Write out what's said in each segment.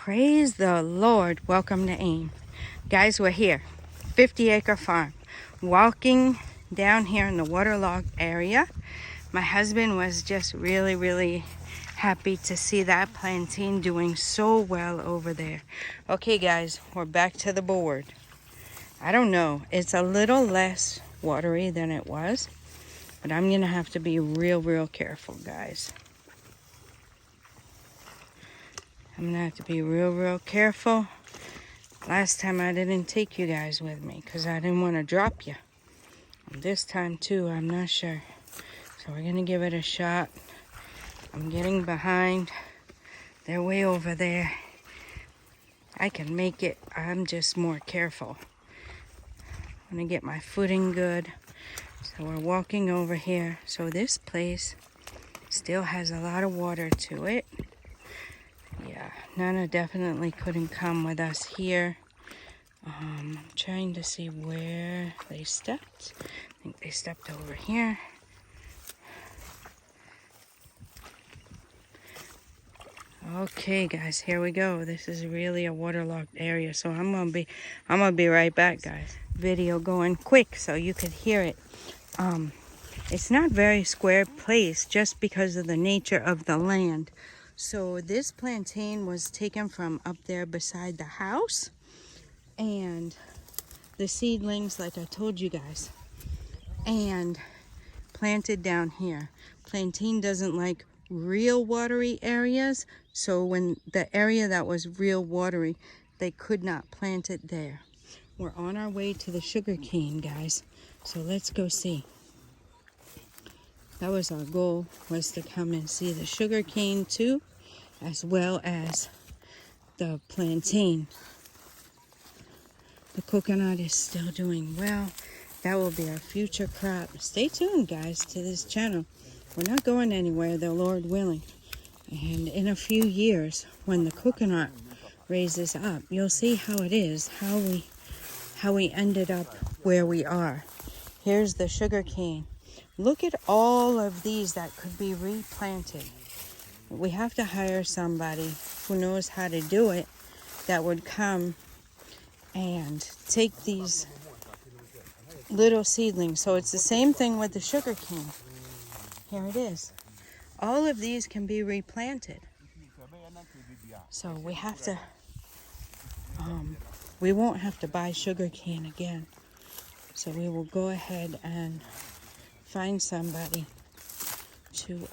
Praise the Lord. Welcome to AIM. Guys, we're here. 50-acre farm. Walking down here in the waterlogged area. My husband was just really happy to see that plantain doing so well over there. Okay, guys, we're back to the board. I don't know. It's a little less watery than it was, but I'm going to have to be real careful, guys. I'm going to have to be real careful. Last time I didn't take you guys with me because I didn't want to drop you. And this time too, I'm not sure. So we're going to give it a shot. I'm getting behind. They're way over there. I can make it. I'm just more careful. I'm going to get my footing good. So we're walking over here. So this place still has a lot of water to it. Yeah, Nana definitely couldn't come with us here. I'm trying to see where they stepped. I think they stepped over here. Okay, guys, here we go. This is really a waterlogged area, so I'm gonna be right back, guys. Video going quick so you could hear it. It's not very square place just because of the nature of the land. So this plantain was taken from up there beside the house, and the seedlings, like I told you guys, and planted down here. Plantain doesn't like real watery areas, so when the area that was real watery, they could not plant it there. We're on our way to the sugar cane, guys, so let's go see. That was our goal, was to come and see the sugar cane too, as well as the plantain. The coconut is still doing well. That will be our future crop. Stay tuned, guys, to this channel. We're not going anywhere, the Lord willing. And in a few years, when the coconut raises up, you'll see how it is, how we ended up where we are. Here's the sugar cane. Look at all of these that could be replanted. We have to hire somebody who knows how to do it, that would come and take these little seedlings. So it's the same thing with the sugar cane. Here it is. All of these can be replanted. So we have to, we won't have to buy sugar cane again. So we will go ahead and find somebody to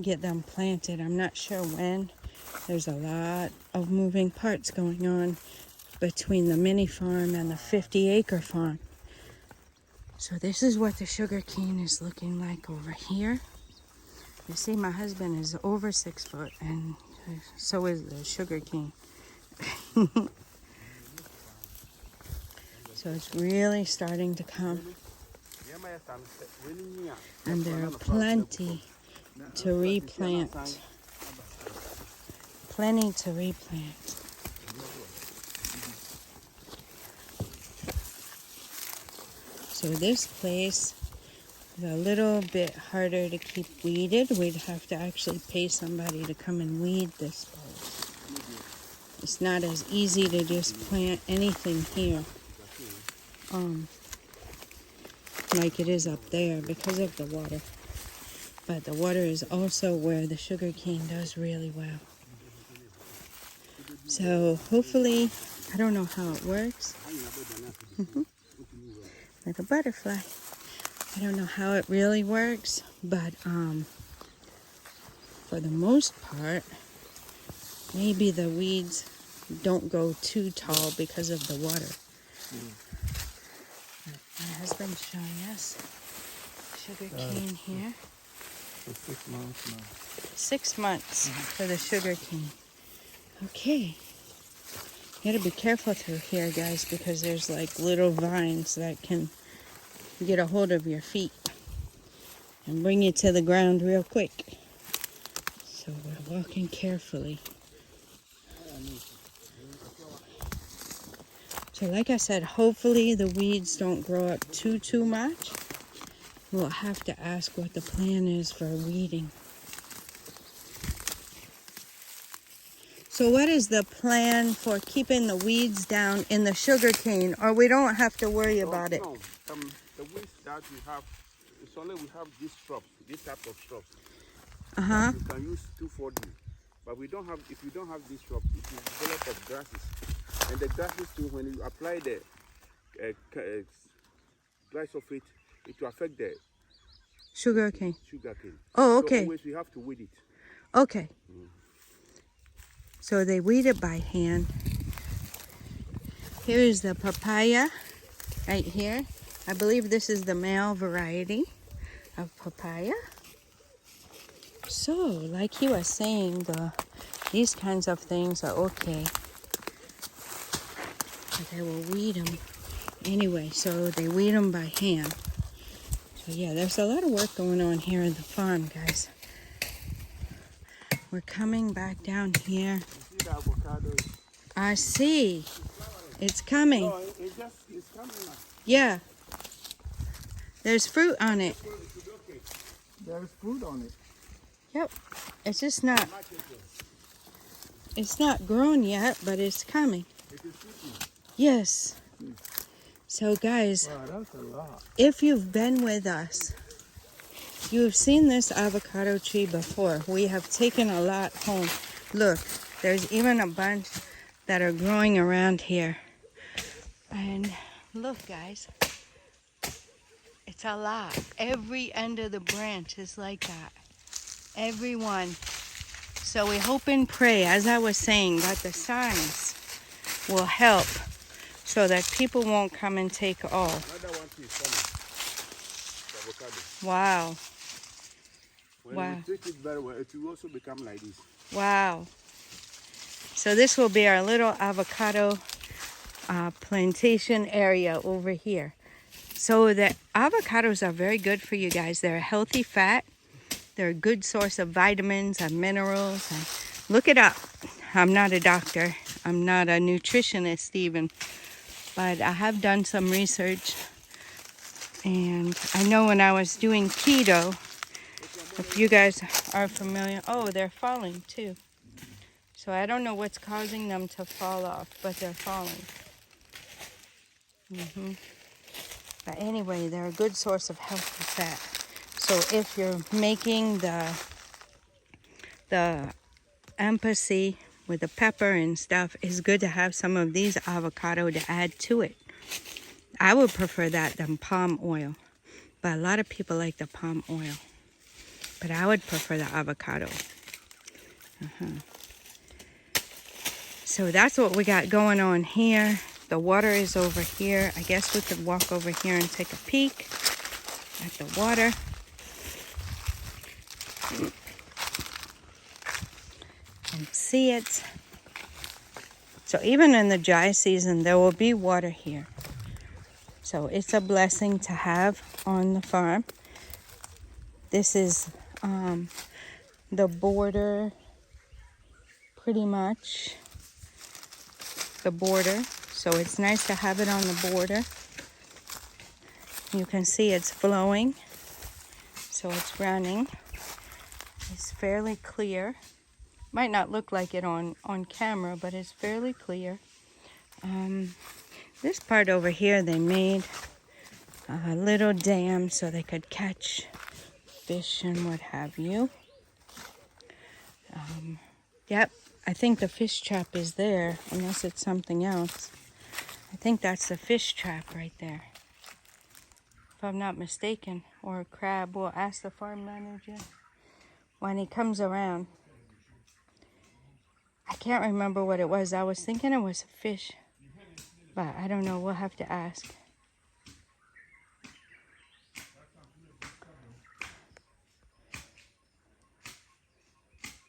get them planted. I'm not sure when. There's a lot of moving parts going on between the mini farm and the 50-acre farm. So this is what the sugar cane is looking like over here. You see, my husband is over 6 foot, and so is the sugar cane. So it's really starting to come. And there are plenty to replant. Plenty to replant. So this place is a little bit harder to keep weeded. We'd have to actually pay somebody to come and weed this place. It's not as easy to just plant anything here, like it is up there because of the water. But the water is also where the sugar cane does really well. So hopefully, I don't know how it works. Like a butterfly. I don't know how it really works, but for the most part, maybe the weeds don't go too tall because of the water. My husband's showing us sugar cane here. 6 months now. 6 months for the sugar cane. Okay. You gotta be careful through here, guys, because there's like little vines that can get a hold of your feet and bring you to the ground real quick. So we're walking carefully. So like I said, hopefully the weeds don't grow up too much. We'll have to ask what the plan is for weeding. So what is the plan for keeping the weeds down in the sugar cane, or we don't have to worry about it? No, the weeds that we have, it's only we have these shrubs, this type of shrubs. Uh-huh. You can use 2,4-D. But we don't have, if you don't have these shrubs, it will develop of grasses. And the grasses too, when you apply the glyphosate, it will affect the Sugar cane. sugar cane. Oh, So okay. always we have to weed it. Okay. So they weed it by hand. Here is the papaya right here. I believe this is the male variety of papaya. So, like he was saying, these kinds of things are okay. But they will weed them anyway, so they weed them by hand. So yeah, there's a lot of work going on here in the farm, guys. We're coming back down here. You see the avocado? I see. It's coming. No, it's coming now. Yeah. There's fruit on it. There's fruit on it. Yep. It's just not. It's not grown yet, but it's coming. It is fruiting. Yes. So guys, Wow, that's a lot. if you've been with us, you've seen this avocado tree before. We have taken a lot home. Look, there's even a bunch that are growing around here. And look, guys, it's a lot. Every end of the branch is like that. Every one. So we hope and pray, as I was saying, that the signs will help so that people won't come and take all. Another one is coming. The avocado. Wow. When Wow. we treat it very well, it will also become like this. Wow. So this will be our little avocado plantation area over here. So the avocados are very good for you guys. They're a healthy fat. They're a good source of vitamins and minerals. And look it up. I'm not a doctor. I'm not a nutritionist even. But I have done some research. And I know when I was doing keto, if you guys are familiar, oh, they're falling too. So I don't know what's causing them to fall off, but they're falling. But anyway, they're a good source of healthy fat. So if you're making the empathy with the pepper and stuff, it's good to have some of these avocado to add to it. I would prefer that than palm oil. But a lot of people like the palm oil. But I would prefer the avocado. So that's what we got going on here. The water is over here. I guess we could walk over here and take a peek at the water. And see it. So even in the dry season, there will be water here. So it's a blessing to have on the farm. This is the border, pretty much the border. So it's nice to have it on the border. You can see it's flowing, so it's running. It's fairly clear. Might not look like it on camera, but it's fairly clear. This part over here, they made a little dam so they could catch fish and what have you. Yep, I think the fish trap is there, unless it's something else. I think that's the fish trap right there, if I'm not mistaken, or a crab. We'll ask the farm manager when he comes around. I can't remember what it was. I was thinking it was a fish, but I don't know. We'll have to ask.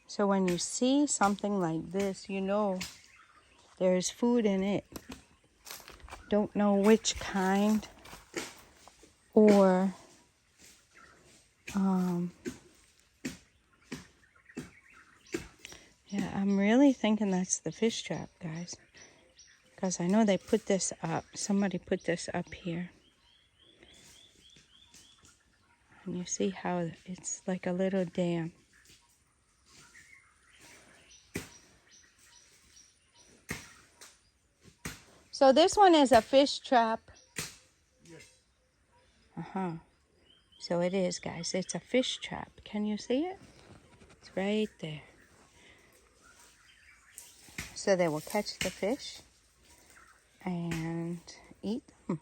So when you see something like this, you know there's food in it. Don't know which kind, or yeah, I'm really thinking that's the fish trap, guys, because I know they put this up. Somebody put this up here, and you see how it's like a little dam. So this one is a fish trap. Yes. Uh-huh. So it is, guys. It's a fish trap. Can you see it? It's right there. So they will catch the fish and eat them.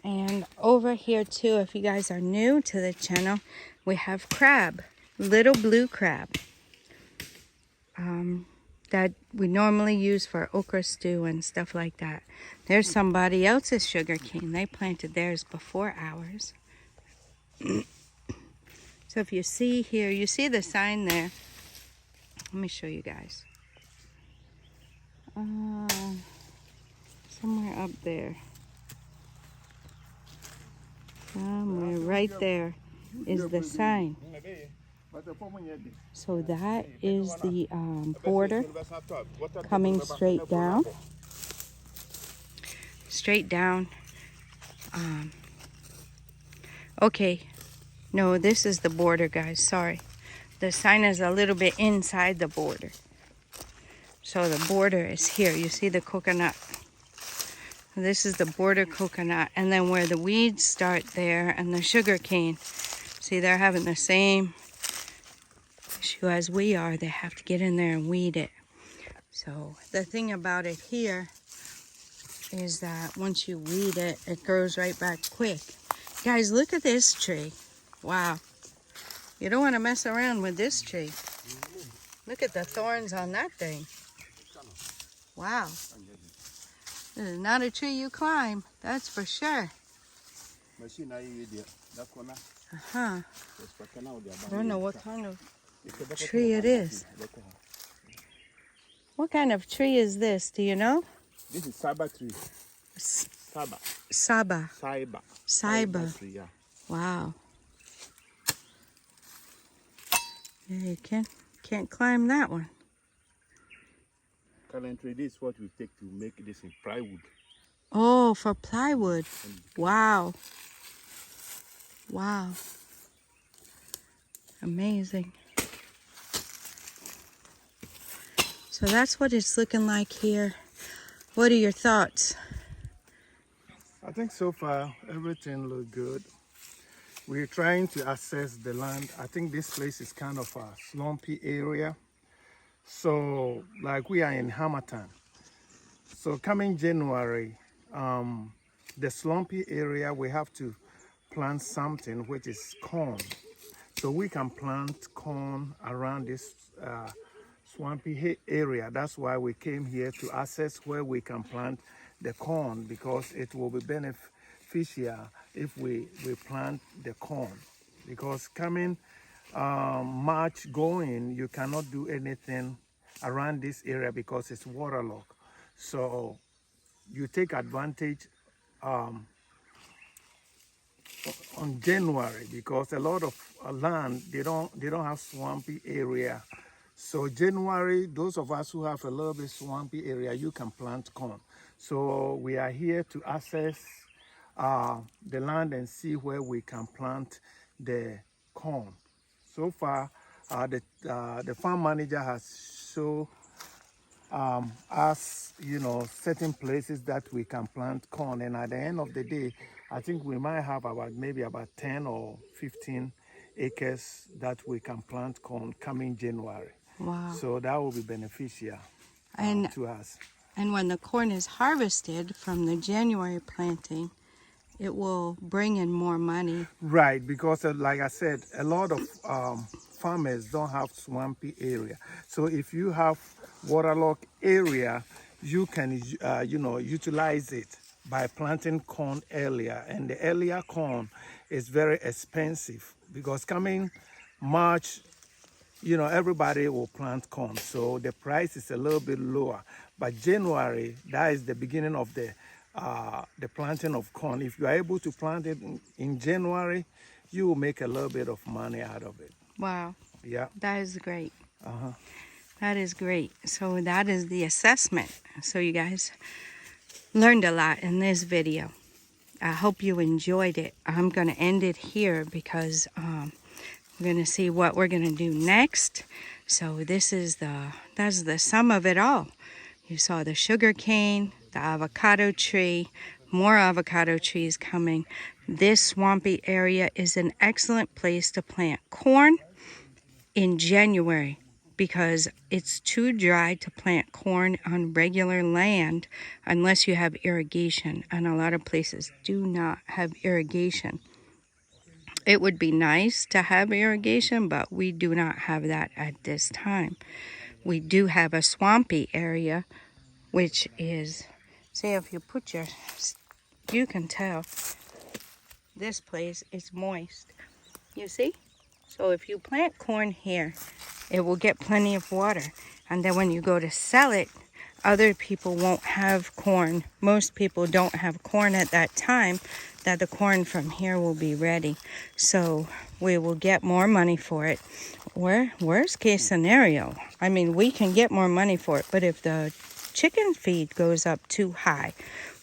And over here too, if you guys are new to the channel, we have crab, little blue crab, that we normally use for okra stew and stuff like that. There's somebody else's sugar cane. They planted theirs before ours. So if you see here, you see the sign there. Let me show you guys. Somewhere up there. Somewhere right there is the sign. So that is the border coming straight down. Straight down. Okay. No, this is the border, guys. Sorry. The sign is a little bit inside the border. So the border is here. You see the coconut. This is the border coconut. And then where the weeds start there and the sugar cane. See, they're having the same issue as we are. They have to get in there and weed it. So the thing about it here is that once you weed it, it grows right back quick. Guys, look at this tree. Wow. You don't want to mess around with this tree. Look at the thorns on that thing. Wow. This is not a tree you climb, that's for sure. Uh-huh. I don't know what kind of tree it is. What kind of tree is this? Do you know? This is Saba tree. Saba. Saba. Saiba. Saiba. Tree, yeah. Wow. Yeah, you can't climb that one. Currently, this is what we take to make this in plywood. Oh, for plywood. Wow. Wow. Amazing. So that's what it's looking like here. What are your thoughts? I think so far everything looks good. We're trying to assess the land. I think this place is kind of a slumpy area. So like we are in Hamilton. So coming January, the slumpy area, we have to plant something which is corn. So we can plant corn around this swampy area. That's why we came here to assess where we can plant the corn, because it will be beneficial if we plant the corn. Because coming March going, you cannot do anything around this area because it's waterlogged. So you take advantage on January, because a lot of land they don't have swampy area. So January, those of us who have a little bit swampy area, you can plant corn. So we are here to assess the land and see where we can plant the corn. So far, the farm manager has shown us, certain places that we can plant corn, and at the end of the day, I think we might have maybe about 10 or 15 acres that we can plant corn coming January. Wow. So that will be beneficial to us. And when the corn is harvested from the January planting, it will bring in more money. Right, because like I said, a lot of farmers don't have swampy area. So if you have waterlogged area, you can utilize it by planting corn earlier. And the earlier corn is very expensive, because coming March, everybody will plant corn, so the price is a little bit lower. But January, that is the beginning of the planting of corn. If you are able to plant it in January, you will make a little bit of money out of it. Wow. Yeah. That is great. That is great. So that is the assessment. So you guys learned a lot in this video. I hope you enjoyed it. I'm going to end it here because we're going to see what we're going to do next. So that's the sum of it all. You saw the sugar cane, the avocado tree, more avocado trees coming. This swampy area is an excellent place to plant corn in January because it's too dry to plant corn on regular land unless you have irrigation, and a lot of places do not have irrigation. It would be nice to have irrigation, but we do not have that at this time. We do have a swampy area, which is, see, if you put your, you can tell this place is moist. You see? So if you plant corn here, it will get plenty of water. And then when you go to sell it, other people won't have corn. Most people don't have corn at that time that the corn from here will be ready. So we will get more money for it. Or worst case scenario, I mean, we can get more money for it, but if the chicken feed goes up too high,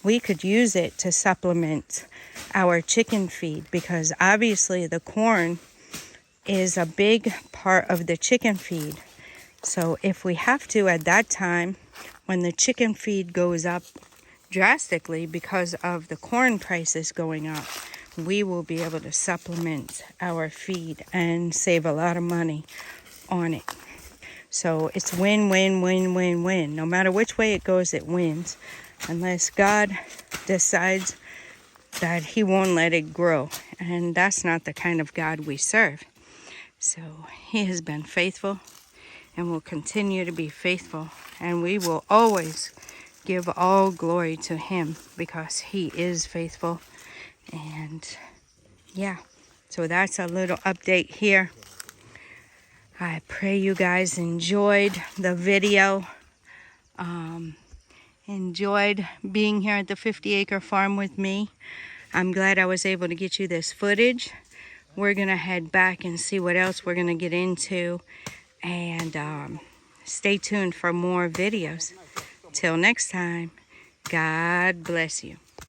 we could use it to supplement our chicken feed, because obviously the corn is a big part of the chicken feed. So if we have to at that time, when the chicken feed goes up drastically because of the corn prices going up, we will be able to supplement our feed and save a lot of money on it. So it's win, win, win, win, win. No matter which way it goes, it wins. Unless God decides that he won't let it grow. And that's not the kind of God we serve. So he has been faithful and will continue to be faithful. And we will always give all glory to him because he is faithful. And yeah, so that's a little update here. I pray you guys enjoyed the video. Enjoyed being here at the 50-acre farm with me. I'm glad I was able to get you this footage. We're going to head back and see what else we're going to get into. And stay tuned for more videos. Till next time, God bless you.